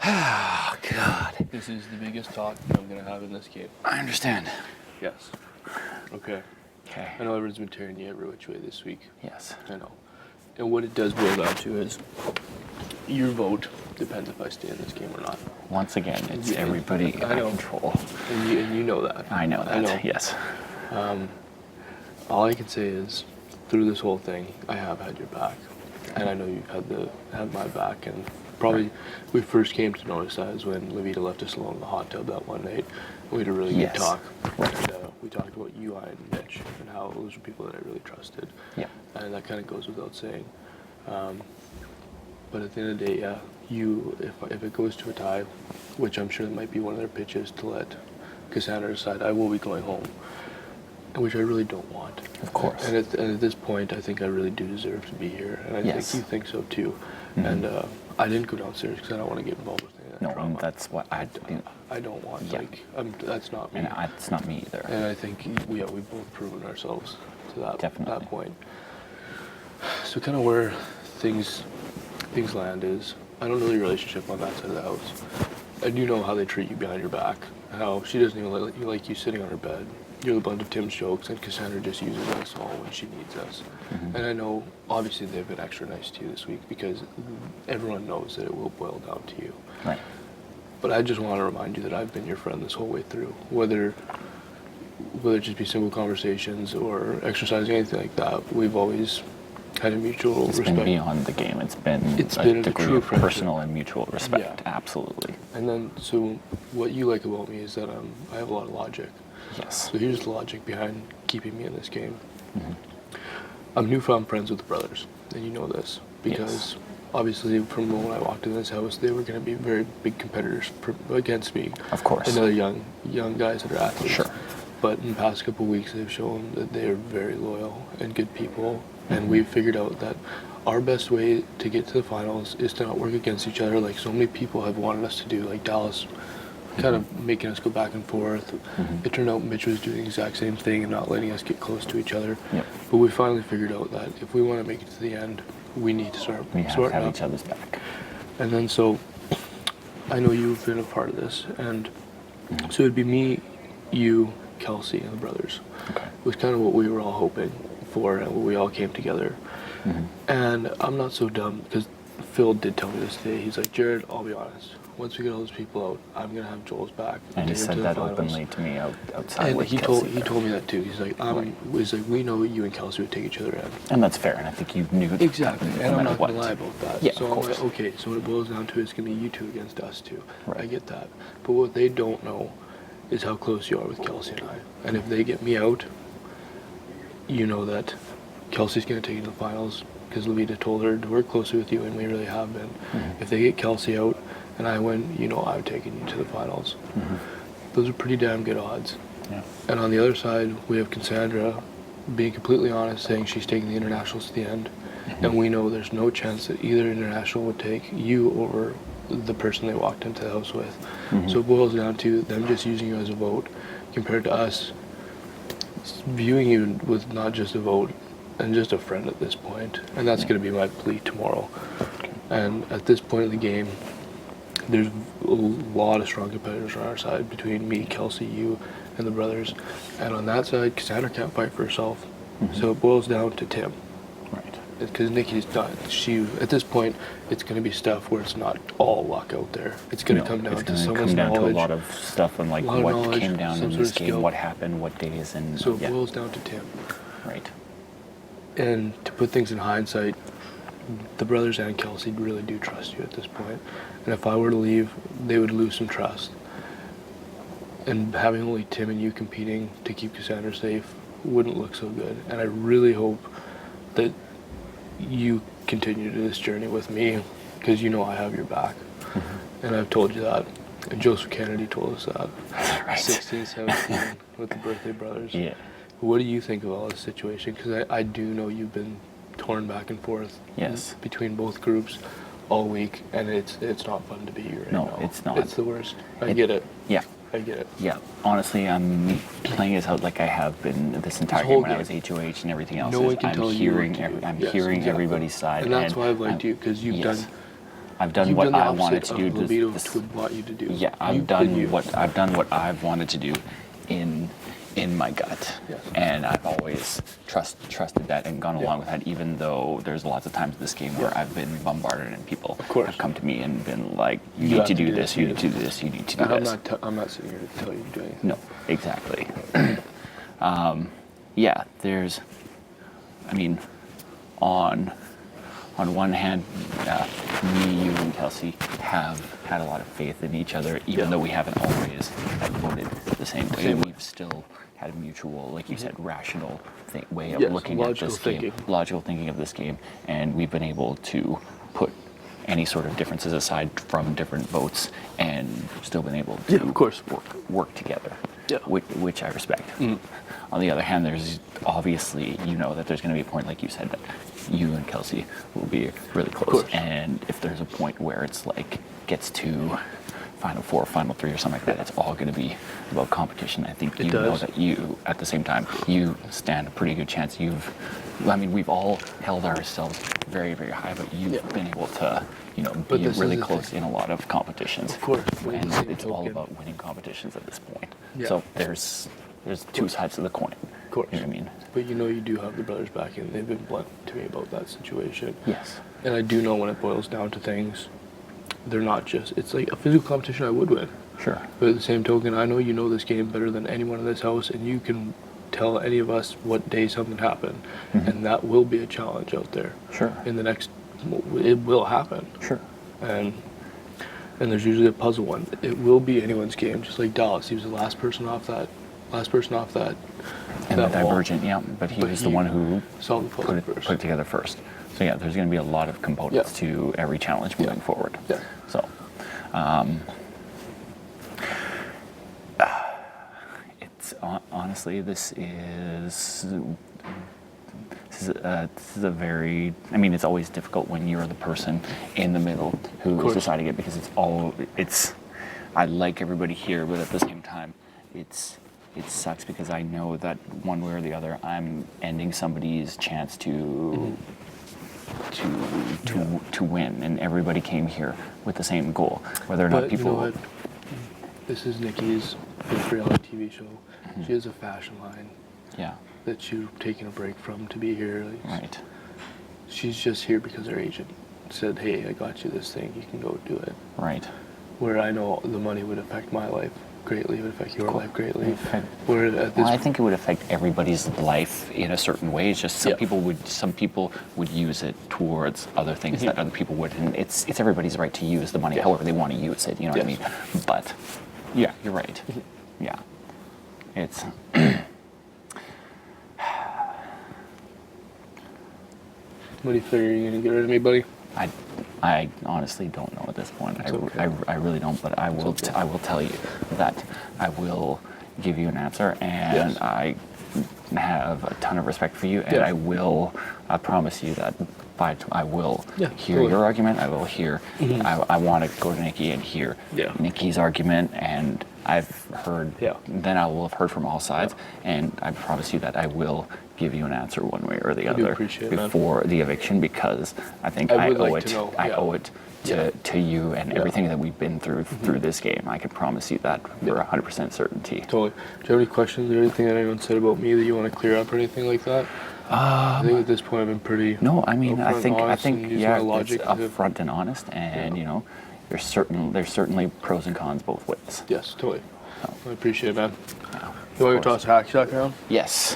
Oh, God. This is the biggest talk I'm going to have in this game. I understand. Yes. Okay. Okay. I know everyone's been tearing you every which way this week. Yes. I know. And what it does boil down to is your vote depends if I stay in this game or not. Once again, it's everybody in control. And you know that. I know that, I know. Yes. All I can say is, through this whole thing, I have had your back. And I know you've had my back. And probably we first came to notice that is when Levita left us alone in the hot tub that one night. We had a really good talk. Right. And we talked about you, I, and Mitch, and how those were people that I really trusted. Yeah. And that kind of goes without saying. But at the end of the day, yeah, if it goes to a tie, which I'm sure that might be one of their pitches to let Cassandra decide, I will be going home, which I really don't want. Of course. And at this point, I think I really do deserve to be here, and I think you think so too. Mm-hmm. And I didn't go downstairs because I don't want to get involved with any of that drama. That's what I don't want. Yeah. That's not me. And it's not me either. And I think we've both proven ourselves to that point. So kind of where things land is, I don't know your relationship on that side of the house. I do know how they treat you behind your back, how she doesn't even like you sitting on her bed. You're the butt of Tim's jokes, and Cassandra just uses us all when she needs us. Mm-hmm. And I know, obviously, they've been extra nice to you this week because everyone knows that it will boil down to you. Right. But I just want to remind you that I've been your friend this whole way through, whether it just be simple conversations or exercising, anything like that. We've always had a mutual respect. It's been beyond the game. It's been a degree of personal and mutual respect. Yeah. Absolutely. And then, so what you like about me is that I have a lot of logic. Yes. So here's the logic behind keeping me in this game. Mm-hmm. I'm newfound friends with the brothers, and you know this because obviously from when I walked in this house, they were going to be very big competitors against me. Of course. And other young guys that are athletes. Sure. But in the past couple of weeks, they've shown that they are very loyal and good people. And we've figured out that our best way to get to the finals is to not work against each other like so many people have wanted us to do, like Dallas kind of making us go back and forth. Mm-hmm. It turned out Mitch was doing the exact same thing and not letting us get close to each other. Yep. But we finally figured out that if we want to make it to the end, we need to start we have each other's back. And then so I know you've been a part of this, and so it'd be me, you, Kelsey, and the brothers. Okay. It was kind of what we were all hoping for, and we all came together. Mm-hmm. And I'm not so dumb because Phil did tell me this today. He's like, Jared, I'll be honest. Once we get all those people out, I'm gonna have Joel's back. And he said that openly to me outside. And he told me that too. He's like, we know you and Kelsey would take each other in. And that's fair. And I think you knew exactly. And I'm not gonna lie about that. Yeah, so of course. I'm like, okay. So what it boils down to is gonna be you two against us two. Right. I get that. But what they don't know is how close you are with Kelsey and I. And if they get me out, you know that Kelsey's gonna take you to the finals because Levita told her to work closely with you, and we really have been. Mm-hmm. If they get Kelsey out and I win, you know I'm taking you to the finals. Mm-hmm. Those are pretty damn good odds. Yeah. And on the other side, we have Cassandra being completely honest, saying she's taking the internationals to the end. Mm-hmm. And we know there's no chance that either international would take you over the person they walked into the house with. Mm-hmm. So it boils down to them just using you as a vote compared to us viewing you with not just a vote and just a friend at this point. And that's going to be my plea tomorrow. And at this point in the game, there's a lot of strong competitors on our side between me, Kelsey, you, and the brothers. And on that side, Cassandra can't fight for herself. Mm-hmm. So it boils down to Tim. Right. Because Nikki's done. At this point, it's going to be stuff where it's not all luck out there. It's going to come down to someone's knowledge. It's going to come down to a lot of stuff and like what came down in this game, what happened, what days, and so it boils down to Tim. Right. And to put things in hindsight, the brothers and Kelsey really do trust you at this point. And if I were to leave, they would lose some trust. And having only Tim and you competing to keep Cassandra safe wouldn't look so good. And I really hope that you continue this journey with me because you know I have your back. Mm-hmm. And I've told you that. And Joseph Kennedy told us that. Right. 16, 17 with the birthday brothers. Yeah. What do you think of all this situation? Because I do know you've been torn back and forth between both groups all week, and it's not fun to be here right now. No, it's not. It's the worst. I get it. Yeah. I get it. Yeah. Honestly, I'm playing this out like I have been this entire game when I was HOH and everything else. No one can tell you. I'm hearing everybody's side. And that's why I've liked you, because you've done I've done You've what done the I opposite wanted to of do. Libido would want you to do. Yeah, You've been you. I've done what I've wanted to do in my gut, Yes. and I've always trusted that and gone Yeah. along with that. Even though there's lots of times in this game where Yeah. I've been bombarded and people Of course. have come to me and been like, "You You need have to to do do this. this, You you need to do this. You need to do And this." I'm not sitting here to tell you to do anything. No, exactly. Yeah, there's, I mean, on one hand, me, you, and Kelsey have had a lot of faith in each other, even Yeah. though we haven't always voted the same way. Same way. We've still had a mutual, like you said, rational way of Yes, looking at logical this game, thinking. logical thinking of this game, and we've been able to put any sort of differences aside from different votes and still been able to Yeah, of course. work together, Yeah. which I respect. On the other hand, there's obviously, that there's going to be a point, like you said, that you and Kelsey will be really close. course. And if there's a point where it's like gets to Final Four, Final Three, or something like that, it's all going to be about competition. I think you know does. that you, at the same time, you stand a pretty good chance. We've all held ourselves very, very high, but you've Yeah. been able to, But be this is really the close thing. in a lot of competitions. Of course, but at And the same it's all token- about winning competitions at this point. Yeah. So there's two sides of the coin. Of course. You know what I mean? But you do have the brothers back, and they've been blunt to me about that situation. Yes. And I do know when it boils down to things, they're not just, it's like a physical competition I would win. Sure. But at the same token, I know you know this game better than anyone in this house, and you can tell any of us what day something happened. And that will be a challenge out there. Sure. In the next, it will happen. Sure. And there's usually a puzzle one. It will be anyone's game, just like Dallas. He was the last person off that And that the wall. Divergent, yeah, but he But was the he one who solved the puzzle put it together first. So yeah, there's going to be a lot of components Yeah. to every challenge moving forward. Yeah. So, it's honestly, this is a very, it's always difficult when you're the person in the middle who is course. deciding it, because I like everybody here, but at the same time, it sucks because I know that one way or the other, I'm ending somebody's chance to win, and everybody came here with the same goal, whether or not But people. you know what? This is Nikki's big reality TV show. She has a fashion line Yeah, that she's taking a break from to be here. Like, right. she's just here because her agent said, "Hey, I got you this thing. You can go do it." Right. Where I know the money would affect my life greatly, it would affect your life greatly. Okay. Where at this Well, I think it would affect everybody's life in a certain way. It's just some Yeah. people would use it towards other things that other people wouldn't. It's everybody's right to use the money Yeah. however they want to use it. You know what I Yes. mean? But yeah, you're right. Yeah, it's. what do you figure you're gonna get rid of me, buddy? I honestly don't know at this point. It's okay. I really don't, but I will okay. I will tell you that I will give you an answer, and Yes. I have a ton of respect for you, and Yeah. I promise you that I will Yeah, hear totally. your argument. I will hear. I want to go to Nikki and hear Yeah. Nikki's argument, and I've heard. Yeah. Then I will have heard from all sides, and I promise you that I will give you an answer one way or the I do other appreciate that. before the eviction, because I think I I would owe like it. to know, I yeah. owe it to you and everything that we've been through this game. I can promise you that for 100% certainty. Totally. Do you have any questions or anything that anyone said about me that you want to clear up or anything like that? I think at this point I've been pretty. No, I mean, I upfront, think honest, and using yeah, my logic it's to- upfront and honest, and there's certainly pros and cons both ways. Yes, totally. I appreciate it, man. Yeah, You want of to course. toss a hacky sack around? Yes.